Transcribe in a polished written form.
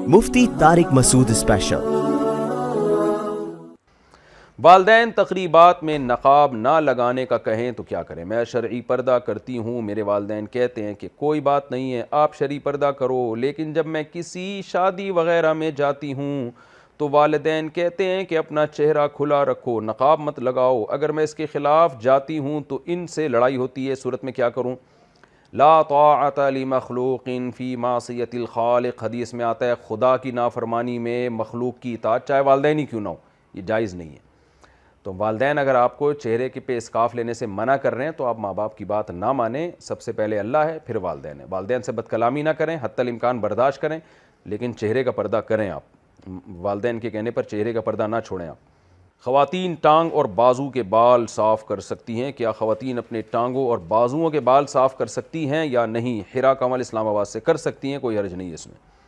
مفتی طارق مسعود special. والدین تقریبات میں نقاب نہ لگانے کا کہیں تو کیا کریں؟ میں شرعی پردہ کرتی ہوں، میرے والدین کہتے ہیں کہ کوئی بات نہیں ہے، آپ شرعی پردہ کرو، لیکن جب میں کسی شادی وغیرہ میں جاتی ہوں تو والدین کہتے ہیں کہ اپنا چہرہ کھلا رکھو، نقاب مت لگاؤ۔ اگر میں اس کے خلاف جاتی ہوں تو ان سے لڑائی ہوتی ہے، صورت میں کیا کروں؟ لا طاعت لمخلوق فی معصیت الخالق، حدیث میں آتا ہے خدا کی نافرمانی میں مخلوق کی اطاعت چاہے والدین ہی کیوں نہ ہو، یہ جائز نہیں ہے۔ تو والدین اگر آپ کو چہرے کے پہ اسکارف لینے سے منع کر رہے ہیں تو آپ ماں باپ کی بات نہ مانیں، سب سے پہلے اللہ ہے پھر والدین ہے۔ والدین سے بد کلامی نہ کریں، حتی الامکان برداشت کریں، لیکن چہرے کا پردہ کریں آپ، والدین کے کہنے پر چہرے کا پردہ نہ چھوڑیں آپ۔ خواتین ٹانگ اور بازو کے بال صاف کر سکتی ہیں؟ کیا خواتین اپنے ٹانگوں اور بازوؤں کے بال صاف کر سکتی ہیں یا نہیں؟ حرا کمال اسلام آباد سے کر سکتی ہیں، کوئی حرج نہیں ہے اس میں۔